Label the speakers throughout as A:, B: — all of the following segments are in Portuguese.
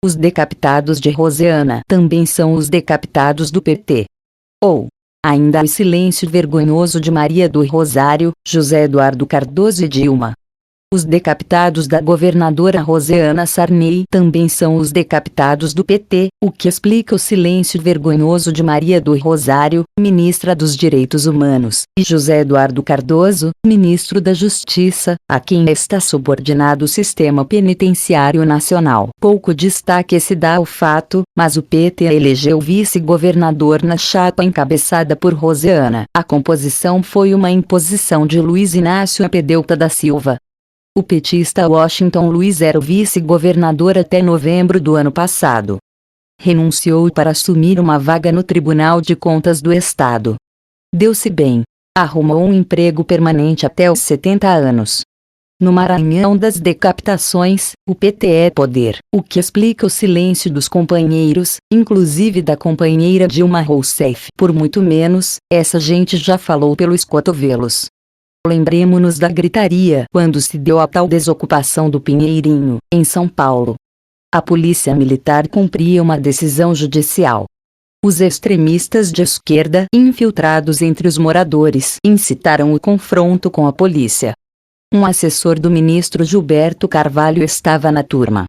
A: Os decapitados de Rosiana também são os decapitados do PT. Ou ainda o silêncio vergonhoso de Maria do Rosário, José Eduardo Cardoso e Dilma. Os decapitados da governadora Rosiana Sarney também são os decapitados do PT, o que explica o silêncio vergonhoso de Maria do Rosário, ministra dos Direitos Humanos, e José Eduardo Cardoso, ministro da Justiça, a quem está subordinado o sistema penitenciário nacional. Pouco destaque se dá ao fato, mas o PT elegeu vice-governador na chapa encabeçada por Rosiana. A composição foi uma imposição de Luiz Inácio Apedeuta da Silva. O petista Washington Luiz era o vice-governador até novembro do ano passado. Renunciou para assumir uma vaga no Tribunal de Contas do Estado. Deu-se bem. Arrumou um emprego permanente até os 70 anos. No Maranhão das decapitações, o PT é poder, o que explica o silêncio dos companheiros, inclusive da companheira Dilma Rousseff. Por muito menos, essa gente já falou pelos cotovelos. Lembremos-nos da gritaria quando se deu a tal desocupação do Pinheirinho, em São Paulo. A polícia militar cumpria uma decisão judicial. Os extremistas de esquerda, infiltrados entre os moradores, incitaram o confronto com a polícia. Um assessor do ministro Gilberto Carvalho estava na turma.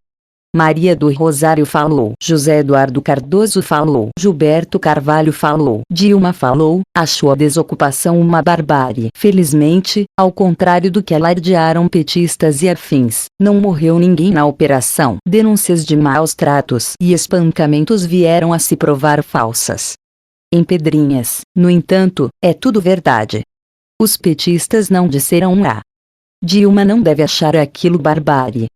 A: Maria do Rosário falou, José Eduardo Cardoso falou, Gilberto Carvalho falou, Dilma falou, achou a desocupação uma barbárie. Felizmente, ao contrário do que alardearam petistas e afins, não morreu ninguém na operação. Denúncias de maus tratos e espancamentos vieram a se provar falsas. Em Pedrinhas, no entanto, é tudo verdade. Os petistas não disseram A. Dilma não deve achar aquilo barbárie.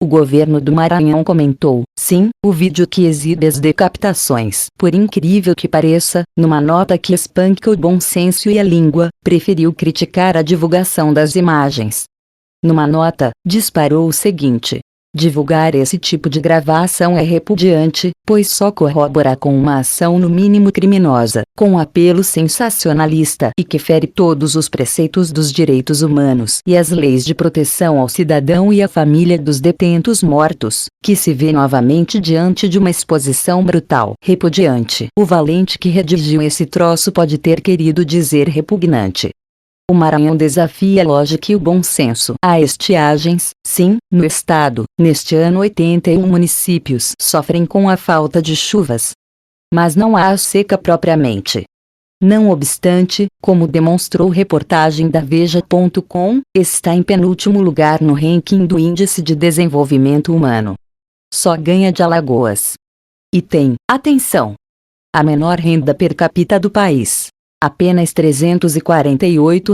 A: O governo do Maranhão comentou, sim, o vídeo que exibe as decapitações. Por incrível que pareça, numa nota que espanca o bom senso e a língua, preferiu criticar a divulgação das imagens. Numa nota, disparou o seguinte: divulgar esse tipo de gravação é repudiante, pois só corrobora com uma ação no mínimo criminosa, com um apelo sensacionalista e que fere todos os preceitos dos direitos humanos e as leis de proteção ao cidadão e à família dos detentos mortos, que se vê novamente diante de uma exposição brutal. Repudiante. O valente que redigiu esse troço pode ter querido dizer repugnante. O Maranhão desafia a lógica e o bom senso. Há estiagens, sim, no estado. Neste ano 81 municípios sofrem com a falta de chuvas. Mas não há a seca propriamente. Não obstante, como demonstrou reportagem da Veja.com, está em penúltimo lugar no ranking do Índice de Desenvolvimento Humano. Só ganha de Alagoas. E tem, atenção, a menor renda per capita do país. Apenas R$ 348.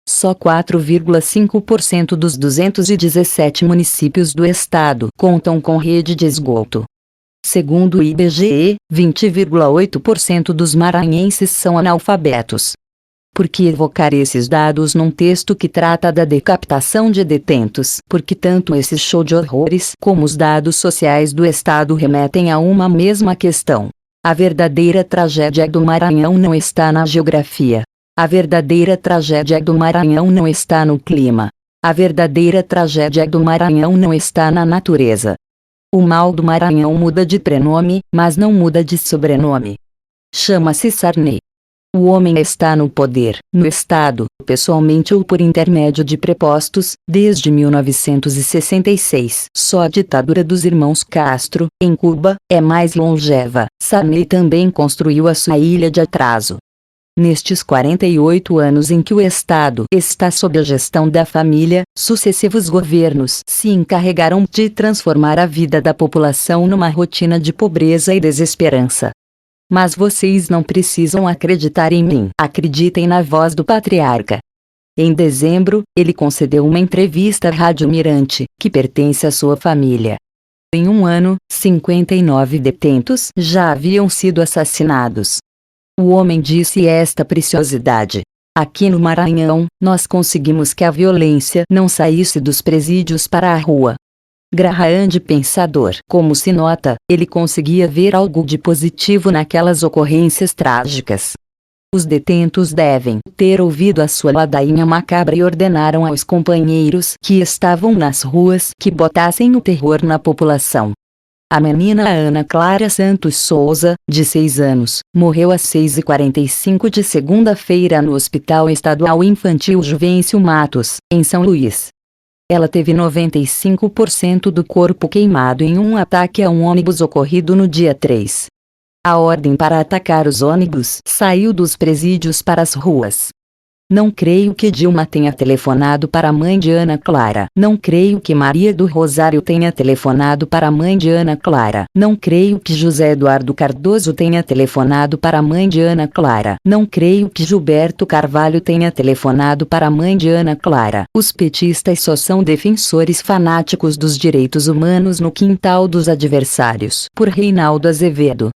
A: Só 4,5% dos 217 municípios do estado contam com rede de esgoto. Segundo o IBGE, 20,8% dos maranhenses são analfabetos. Por que evocar esses dados num texto que trata da decapitação de detentos? Porque tanto esse show de horrores como os dados sociais do estado remetem a uma mesma questão. A verdadeira tragédia do Maranhão não está na geografia. A verdadeira tragédia do Maranhão não está no clima. A verdadeira tragédia do Maranhão não está na natureza. O mal do Maranhão muda de prenome, mas não muda de sobrenome. Chama-se Sarney. O homem está no poder, no Estado, pessoalmente ou por intermédio de prepostos, desde 1966. Só a ditadura dos irmãos Castro, em Cuba, é mais longeva. Sarney também construiu a sua ilha de atraso. Nestes 48 anos em que o Estado está sob a gestão da família, sucessivos governos se encarregaram de transformar a vida da população numa rotina de pobreza e desesperança. Mas vocês não precisam acreditar em mim. Acreditem na voz do patriarca. Em dezembro, ele concedeu uma entrevista à Rádio Mirante, que pertence à sua família. Em um ano, 59 detentos já haviam sido assassinados. O homem disse esta preciosidade: aqui no Maranhão, nós conseguimos que a violência não saísse dos presídios para a rua. Grande pensador. Como se nota, ele conseguia ver algo de positivo naquelas ocorrências trágicas. Os detentos devem ter ouvido a sua ladainha macabra e ordenaram aos companheiros que estavam nas ruas que botassem o terror na população. A menina Ana Clara Santos Souza, de 6 anos, morreu às 6h45 de segunda-feira no Hospital Estadual Infantil Juvencio Matos, em São Luís. Ela teve 95% do corpo queimado em um ataque a um ônibus ocorrido no dia 3. A ordem para atacar os ônibus saiu dos presídios para as ruas. Não creio que Dilma tenha telefonado para a mãe de Ana Clara. Não creio que Maria do Rosário tenha telefonado para a mãe de Ana Clara. Não creio que José Eduardo Cardoso tenha telefonado para a mãe de Ana Clara. Não creio que Gilberto Carvalho tenha telefonado para a mãe de Ana Clara. Os petistas só são defensores fanáticos dos direitos humanos no quintal dos adversários. Por Reinaldo Azevedo.